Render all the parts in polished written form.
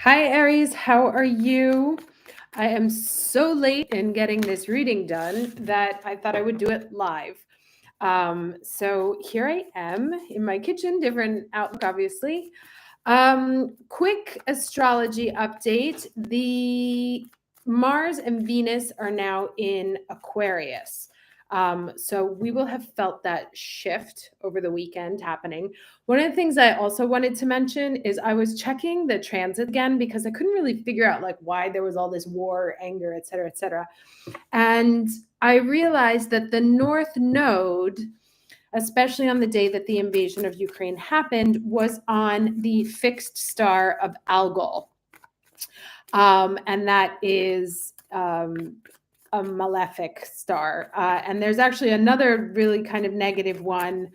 Hi, Aries. How are you? I am so late in getting this reading done that I thought I would do it live. So here I am in my kitchen, different outlook, obviously. Quick astrology update. The Mars and Venus are now in Aquarius. So we will have felt that shift over the weekend happening. One of the things I also wanted to mention is I was checking the transit again because I couldn't really figure out like why there was all this war, anger, et cetera, et cetera. And I realized that the North Node, especially on the day that the invasion of Ukraine happened, was on the fixed star of Algol. And that is a malefic star. And there's actually another really kind of negative one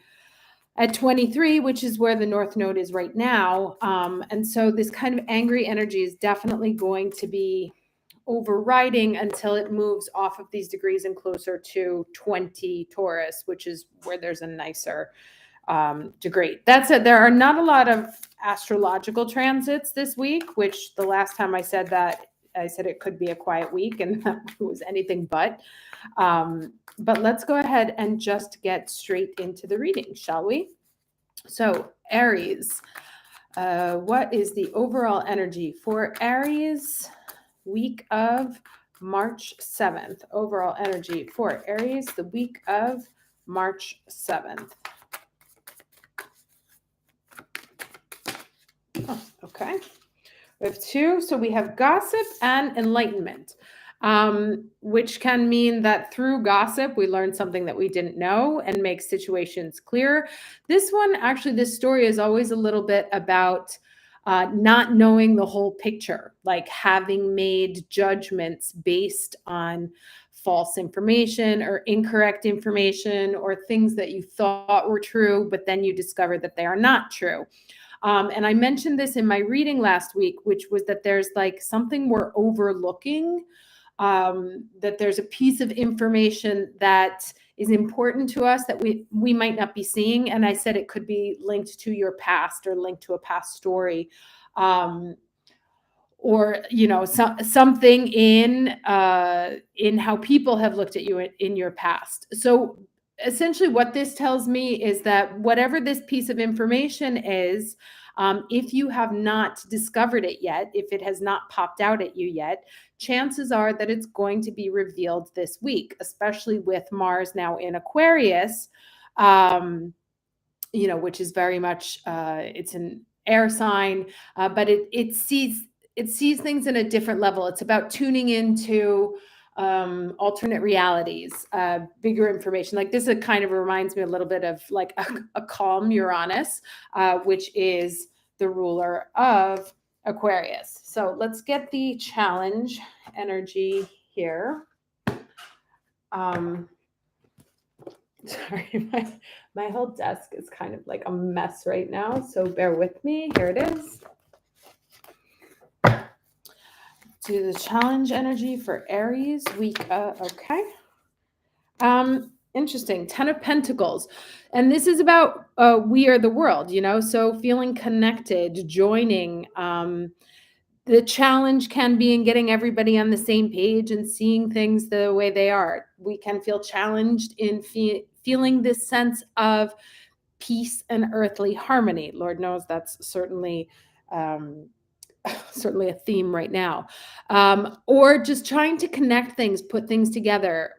at 23, which is where the North Node is right now. And so this kind of angry energy is definitely going to be overriding until it moves off of these degrees and closer to 20 Taurus, which is where there's a nicer degree. That said, there are not a lot of astrological transits this week, which the last time I said that, I said it could be a quiet week, and that was anything but. But let's go ahead and just get straight into the reading, shall we? So, Aries, what is the overall energy for Aries week of March 7th? Overall energy for Aries the week of March 7th. Oh, okay. We have two. So we have gossip and enlightenment, which can mean that through gossip, we learn something that we didn't know and make situations clearer. This one, actually, this story is always a little bit about not knowing the whole picture, like having made judgments based on false information or incorrect information or things that you thought were true, but then you discover that they are not true. And I mentioned this in my reading last week, which was that there's like something we're overlooking, that there's a piece of information that is important to us that we might not be seeing. And I said it could be linked to your past or linked to a past story. Or something in how people have looked at you in your past. So essentially what this tells me is that whatever this piece of information is, if you have not discovered it yet, if it has not popped out at you yet, chances are that it's going to be revealed this week, especially with Mars now in Aquarius, which is very much, it's an air sign, but it sees things in a different level. It's about tuning into alternate realities, bigger information. Like this, it kind of reminds me a little bit of like a calm Uranus, which is the ruler of Aquarius. So let's get the challenge energy here. Sorry, my whole desk is kind of like a mess right now, so bear with me. Here it is. Do the challenge energy for Aries week. Okay. Interesting. 10 of Pentacles. And this is about we are the world, so feeling connected, joining. The challenge can be in getting everybody on the same page and seeing things the way they are. We can feel challenged in feeling this sense of peace and earthly harmony. Lord knows that's certainly a theme right now, or just trying to connect things, put things together,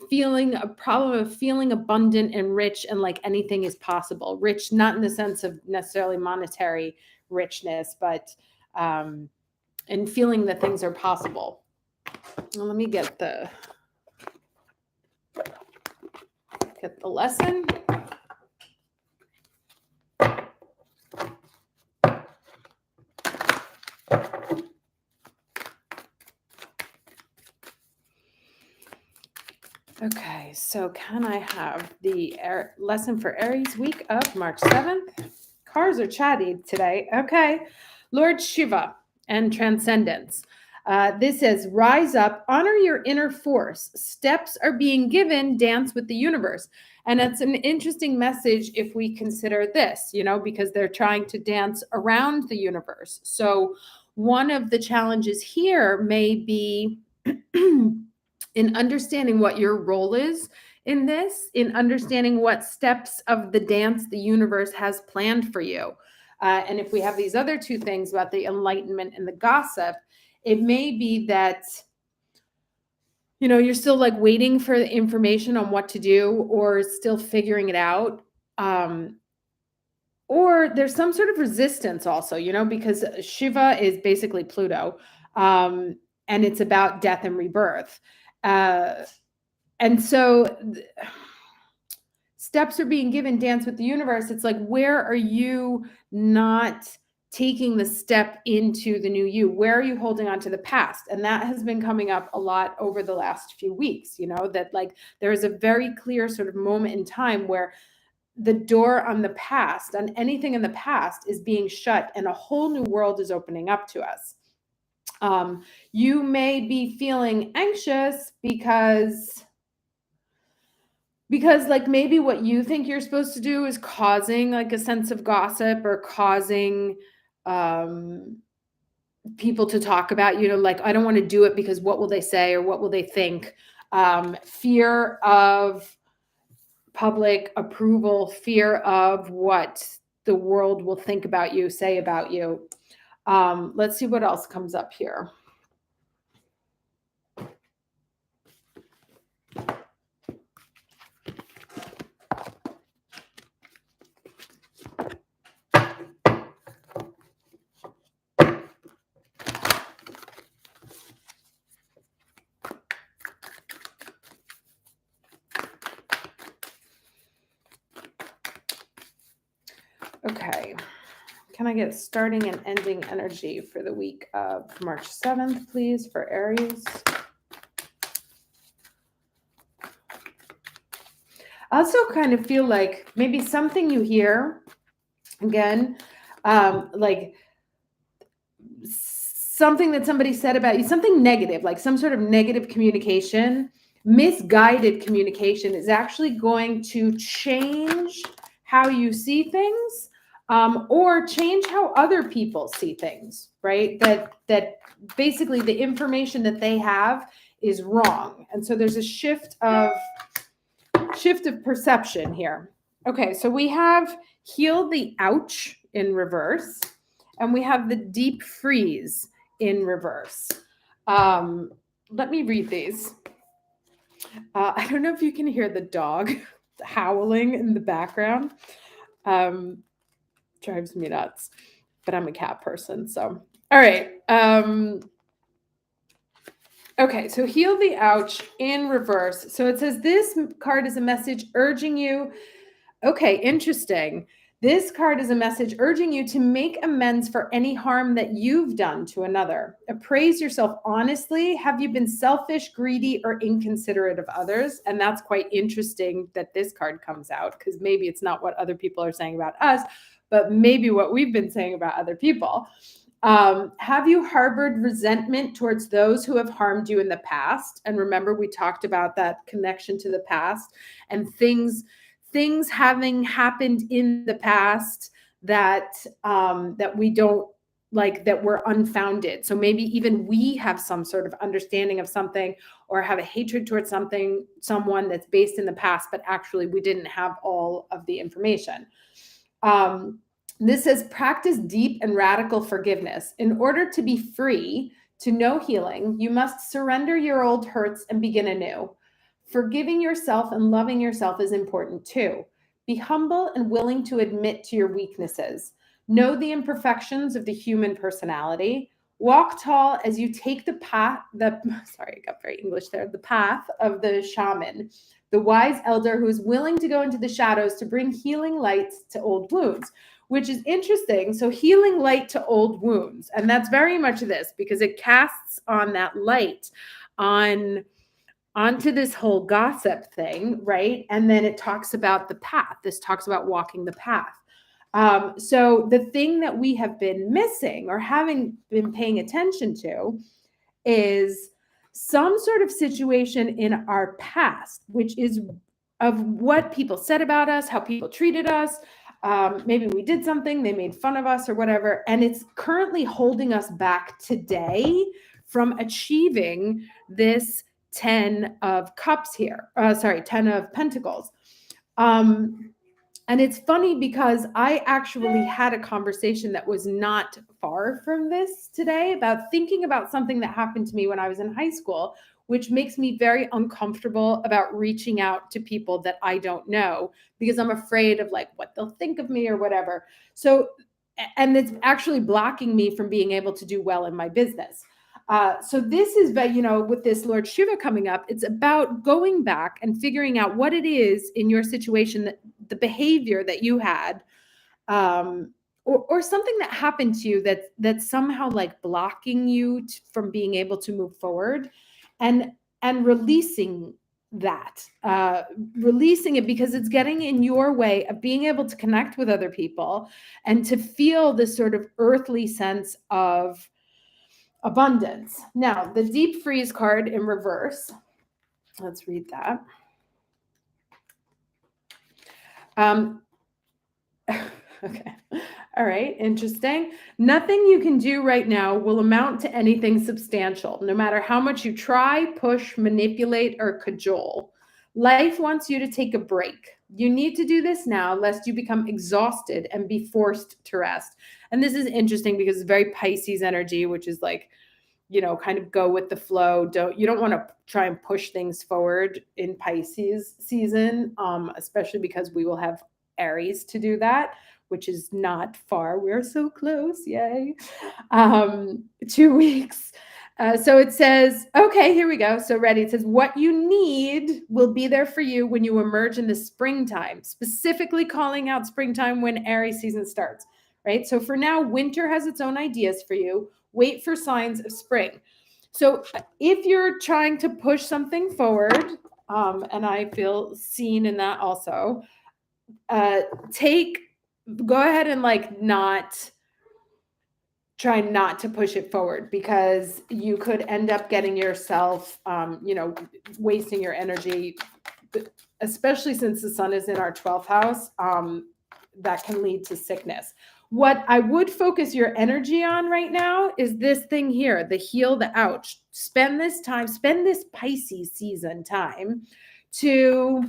feeling a problem of feeling abundant and rich and like anything is possible. Rich, not in the sense of necessarily monetary richness, but and feeling that things are possible. Well, let me get the lesson. Okay, so can I have the lesson for Aries week of March 7th? Cars are chatty today. Okay. Lord Shiva and transcendence. This says, rise up, honor your inner force. Steps are being given, dance with the universe. And it's an interesting message if we consider this, because they're trying to dance around the universe. So one of the challenges here may be in understanding what your role is in this, in understanding what steps of the dance the universe has planned for you. And if we have these other two things about the enlightenment and the gossip, it may be that, you know, you're still like waiting for the information on what to do or still figuring it out. Or there's some sort of resistance also, you know, because Shiva is basically Pluto, and it's about death and rebirth. Uh, and so steps are being given, dance with the universe. It's like, where are you not taking the step into the new you? Where are you holding on to the past? And that has been coming up a lot over the last few weeks, you know, that like there is a very clear sort of moment in time where the door on the past, on anything in the past, is being shut and a whole new world is opening up to us. You may be feeling anxious because like maybe what you think you're supposed to do is causing like a sense of gossip or causing people to talk about, you know, like, I don't want to do it because what will they say or what will they think? Fear of public approval, fear of what the world will think about you, say about you. Let's see what else comes up here. Okay. Can I get starting and ending energy for the week of March 7th, please, for Aries? I also kind of feel like maybe something you hear, again, like something that somebody said about you, something negative, like some sort of negative communication, misguided communication is actually going to change how you see things, or change how other people see things, right? That basically the information that they have is wrong. And so there's a shift of perception here. Okay, so we have heal the ouch in reverse, and we have the deep freeze in reverse. Let me read these. I don't know if you can hear the dog howling in the background. Drives me nuts, but I'm a cat person, so. All right. Okay, so heal the ouch in reverse. So it says this card is a message urging you. Okay, interesting. This card is a message urging you to make amends for any harm that you've done to another. Appraise yourself honestly. Have you been selfish, greedy, or inconsiderate of others? And that's quite interesting that this card comes out, because maybe it's not what other people are saying about us, but maybe what we've been saying about other people. Have you harbored resentment towards those who have harmed you in the past? And remember, we talked about that connection to the past and things having happened in the past that that we don't like, that were unfounded. So maybe even we have some sort of understanding of something or have a hatred towards someone that's based in the past, but actually we didn't have all of the information. This says practice deep and radical forgiveness. In order to be free, to know healing, you must surrender your old hurts and begin anew. Forgiving yourself and loving yourself is important too. Be humble and willing to admit to your weaknesses. Know the imperfections of the human personality. Walk tall as you take the path, sorry, I got very English there, the path of the shaman, the wise elder who is willing to go into the shadows to bring healing lights to old wounds, which is interesting. So healing light to old wounds. And that's very much this, because it casts on that light onto this whole gossip thing, right? And then it talks about the path. This talks about walking the path. So the thing that we have been missing or haven't been paying attention to is some sort of situation in our past, which is of what people said about us, how people treated us, Maybe we did something, they made fun of us or whatever, and it's currently holding us back today from achieving this 10 of cups here. 10 of pentacles. And it's funny because I actually had a conversation that was not far from this today about thinking about something that happened to me when I was in high school, which makes me very uncomfortable about reaching out to people that I don't know because I'm afraid of like what they'll think of me or whatever. So, and it's actually blocking me from being able to do well in my business. So this is, with this Lord Shiva coming up, it's about going back and figuring out what it is in your situation, that the behavior that you had, or something that happened to you that's somehow like blocking you from being able to move forward, and releasing that, releasing it because it's getting in your way of being able to connect with other people and to feel this sort of earthly sense of abundance. Now, the deep freeze card in reverse. Let's read that. Okay. All right. Interesting. Nothing you can do right now will amount to anything substantial, no matter how much you try, push, manipulate, or cajole. Life wants you to take a break. You need to do this now, lest you become exhausted and be forced to rest. And this is interesting because it's very Pisces energy, which is like, kind of go with the flow. You don't want to try and push things forward in Pisces season, especially because we will have Aries to do that, which is not far. We're so close. Yay. 2 weeks. So it says, okay, here we go. So ready. It says, what you need will be there for you when you emerge in the springtime, specifically calling out springtime when Aries season starts, right? So for now, winter has its own ideas for you. Wait for signs of spring. So if you're trying to push something forward, and I feel seen in that also, go ahead and try not to push it forward, because you could end up getting yourself, wasting your energy, especially since the sun is in our 12th house. That can lead to sickness. What I would focus your energy on right now is this thing here, the heal, the ouch. Spend this Pisces season time to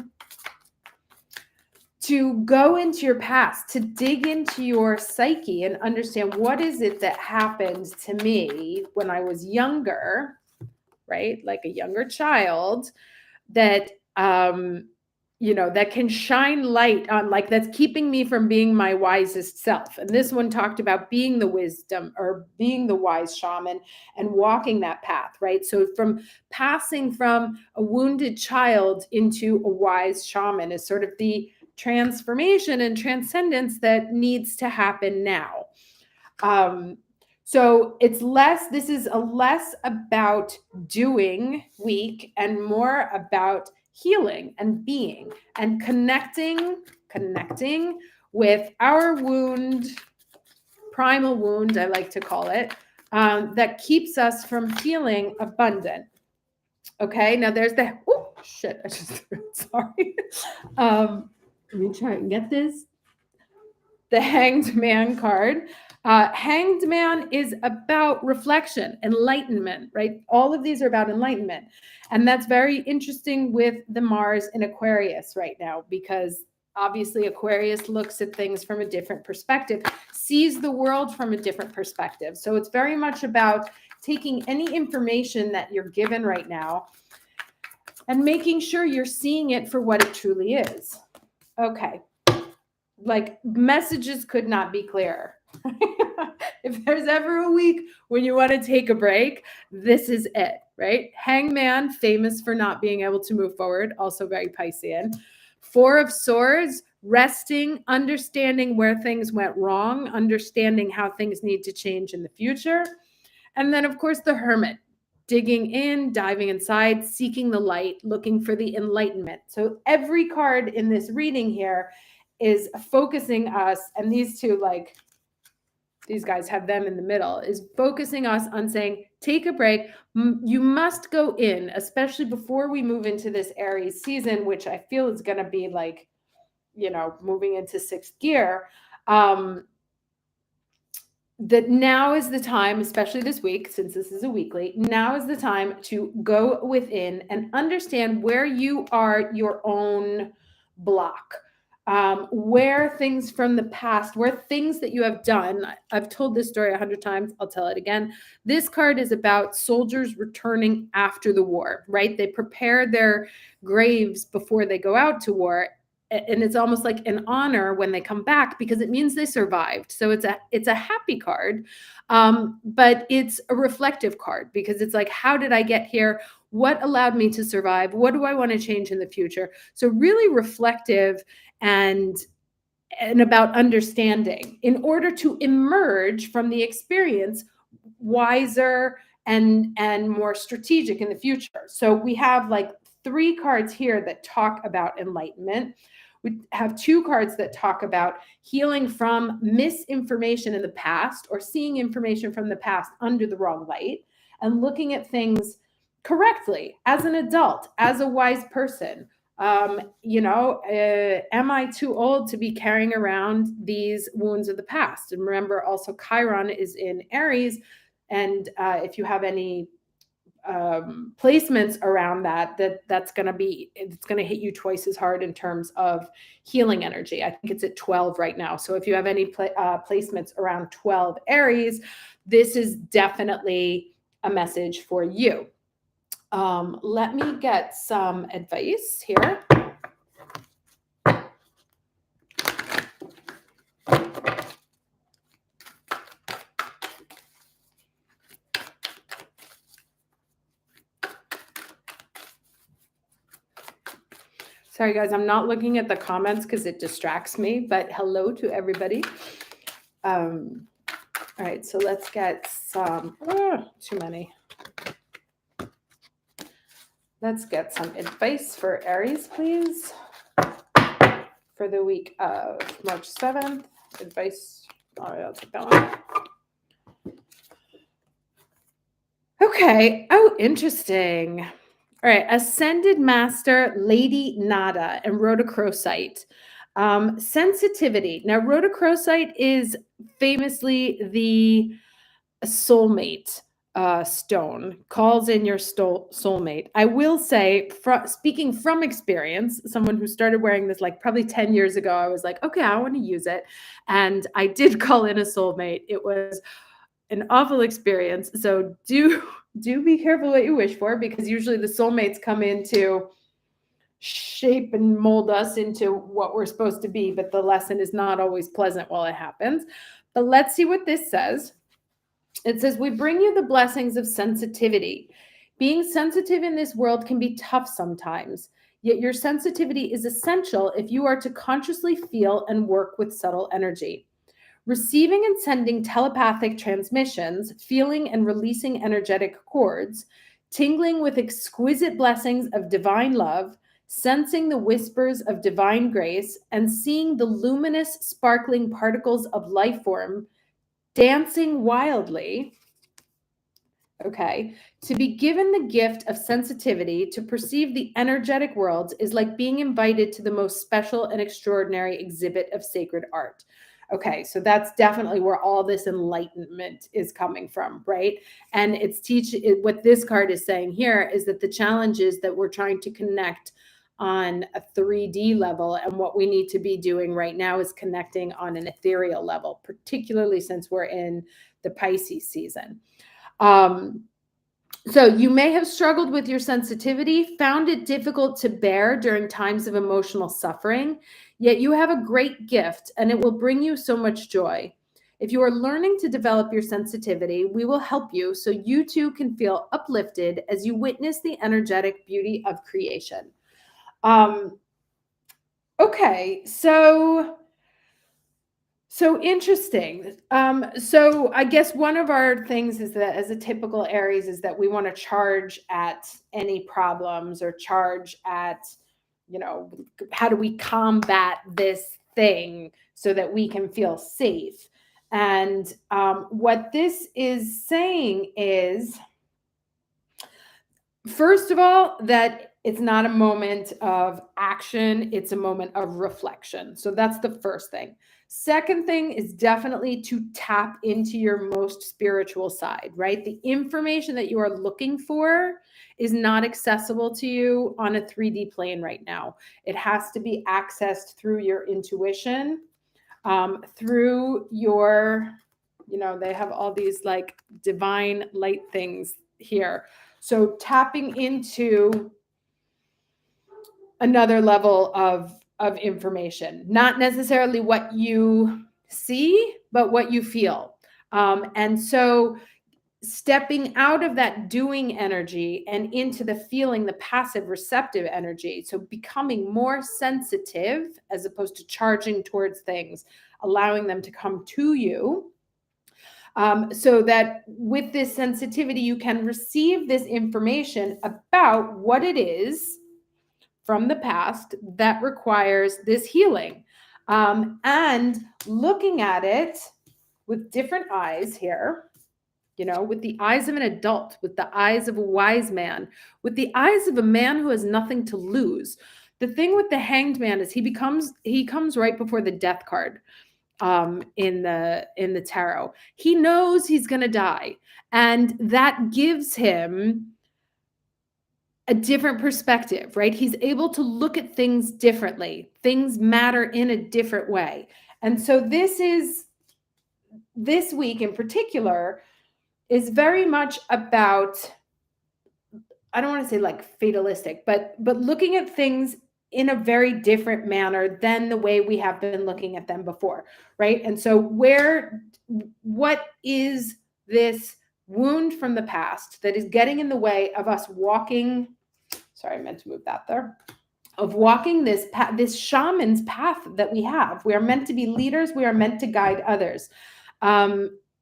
go into your past, to dig into your psyche and understand what is it that happened to me when I was younger, right? Like a younger child, that that can shine light on, like, that's keeping me from being my wisest self. And this one talked about being the wisdom, or being the wise shaman, and walking that path, right? So from passing from a wounded child into a wise shaman is sort of the transformation and transcendence that needs to happen now. So this is a less about doing week and more about healing and being and connecting with our wound, primal wound, I like to call it, that keeps us from feeling abundant. Okay, now there's the, oh shit, I just, sorry. Let me try and get this. The Hanged Man card. Hanged Man is about reflection, enlightenment, right? All of these are about enlightenment. And that's very interesting with the Mars in Aquarius right now, because obviously Aquarius looks at things from a different perspective, sees the world from a different perspective. So it's very much about taking any information that you're given right now and making sure you're seeing it for what it truly is. Okay. Like, messages could not be clearer. If there's ever a week when you want to take a break, this is it, right? Hangman, famous for not being able to move forward, also very Piscean. 4 of Swords, resting, understanding where things went wrong, understanding how things need to change in the future. And then, of course, the Hermit, digging in, diving inside, seeking the light, looking for the enlightenment. So every card in this reading here is focusing us, and these two, like, these guys have them in the middle, is focusing us on saying, take a break. You must go in, especially before we move into this Aries season, which I feel is going to be like, moving into sixth gear, that now is the time, especially this week, since this is a weekly, now is the time to go within and understand where you are your own block, where things from the past, where things that you have done. I've told this story 100 times. I'll tell it again. This card is about soldiers returning after the war, right? They prepare their graves before they go out to war, and it's almost like an honor when they come back because it means they survived. So it's a happy card, but it's a reflective card because it's like, how did I get here? What allowed me to survive? What do I want to change in the future? So really reflective and about understanding in order to emerge from the experience wiser and more strategic in the future. So we have like 3 cards here that talk about enlightenment. We have 2 cards that talk about healing from misinformation in the past or seeing information from the past under the wrong light and looking at things correctly as an adult, as a wise person. Am I too old to be carrying around these wounds of the past? And remember, also Chiron is in Aries, and if you have any placements around that's going to hit you twice as hard in terms of healing energy. I think it's at 12 right now. So if you have any placements around 12 Aries, this is definitely a message for you. Let me get some advice here. Sorry, guys, I'm not looking at the comments because it distracts me, but hello to everybody. All right, so let's get some, too many. Let's get some advice for Aries, please. For the week of March 7th, advice. All right, I'll take that one. Okay, oh, interesting. All right, Ascended Master Lady Nada and Rhodochrosite. Sensitivity. Now, Rhodochrosite is famously the soulmate stone, calls in your soulmate. I will say, speaking from experience, someone who started wearing this like probably 10 years ago, I was like, okay, I want to use it. And I did call in a soulmate. It was an awful experience. So do be careful what you wish for, because usually the soulmates come in to shape and mold us into what we're supposed to be, but the lesson is not always pleasant while it happens. But let's see what this says. It says, we bring you the blessings of sensitivity. Being sensitive in this world can be tough sometimes, yet your sensitivity is essential if you are to consciously feel and work with subtle energy. Receiving and sending telepathic transmissions, feeling and releasing energetic cords, tingling with exquisite blessings of divine love, sensing the whispers of divine grace, and seeing the luminous, sparkling particles of life form dancing wildly. Okay, to be given the gift of sensitivity to perceive the energetic worlds is like being invited to the most special and extraordinary exhibit of sacred art. Okay, so that's definitely where all this enlightenment is coming from, right? And it's what this card is saying here is that the challenge is that we're trying to connect on a 3D level, and what we need to be doing right now is connecting on an ethereal level, particularly since we're in the Pisces season. So you may have struggled with your sensitivity, found it difficult to bear during times of emotional suffering, yet you have a great gift and it will bring you so much joy. If you are learning to develop your sensitivity, we will help you so you too can feel uplifted as you witness the energetic beauty of creation. Okay, so interesting. So I guess one of our things is that as a typical Aries is that we want to charge at any problems or charge at, how do we combat this thing so that we can feel safe? And what this is saying is, first of all, that It's not a moment of action. It's a moment of reflection. So that's the first thing. Second thing is definitely to tap into your most spiritual side, right? The information that you are looking for is not accessible to you on a 3D plane right now. It has to be accessed through your intuition, through your, they have all these like divine light things here. So tapping into another level of information, not necessarily what you see, but what you feel. And so stepping out of that doing energy and into the feeling, the passive receptive energy. So becoming more sensitive as opposed to charging towards things, allowing them to come to you. So that with this sensitivity, you can receive this information about what it is from the past that requires this healing. And looking at it with different eyes here, with the eyes of an adult, with the eyes of a wise man, with the eyes of a man who has nothing to lose. The thing with the Hanged Man is he comes right before the death card in the tarot. He knows he's going to die, and that gives him a different perspective, right? He's able to look at things differently. Things matter in a different way. And so this week in particular is very much about, I don't want to say like fatalistic, but looking at things in a very different manner than the way we have been looking at them before, right? And so what is this wound from the past that is getting in the way of us walking? Sorry, I meant to move that there. Of walking this path, this shaman's path that we have. We are meant to be leaders. We are meant to guide others.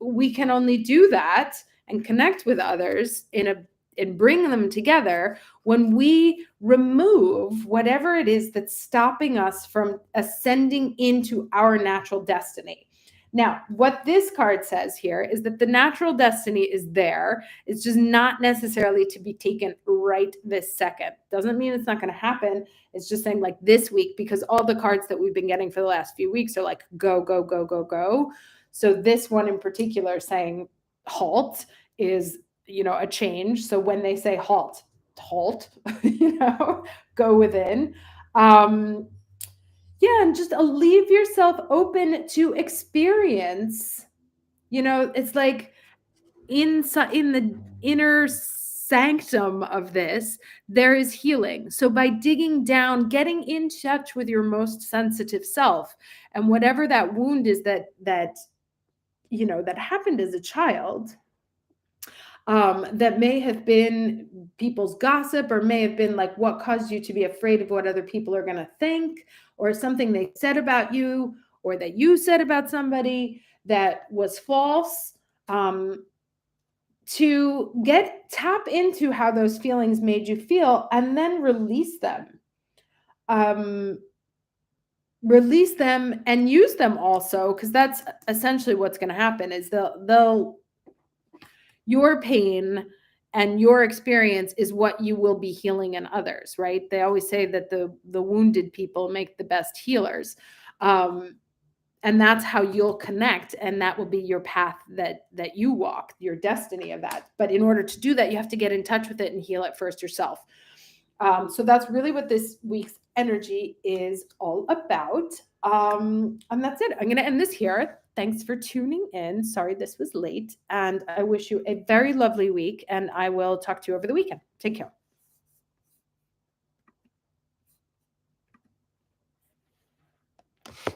We can only do that and connect with others and bring them together when we remove whatever it is that's stopping us from ascending into our natural destiny. Now, what this card says here is that the natural destiny is there. It's just not necessarily to be taken right this second. Doesn't mean it's not going to happen. It's just saying like this week, because all the cards that we've been getting for the last few weeks are like go, go, go, go, go. So this one in particular saying halt is, a change. So when they say halt, go within. And just leave yourself open to experience. It's like in the inner sanctum of this, there is healing. So by digging down, getting in touch with your most sensitive self, and whatever that wound is that happened as a child, that may have been people's gossip, or may have been like what caused you to be afraid of what other people are going to think, or something they said about you, or that you said about somebody that was false, to tap into how those feelings made you feel and then release them. Release them and use them also, because that's essentially what's going to happen is your pain and your experience is what you will be healing in others, right? They always say that the wounded people make the best healers. And that's how you'll connect, and that will be your path that you walk, your destiny of that. But in order to do that, you have to get in touch with it and heal it first yourself. So that's really what this week's energy is all about. And that's it. I'm going to end this here. Thanks for tuning in. Sorry this was late, and I wish you a very lovely week, and I will talk to you over the weekend. Take care.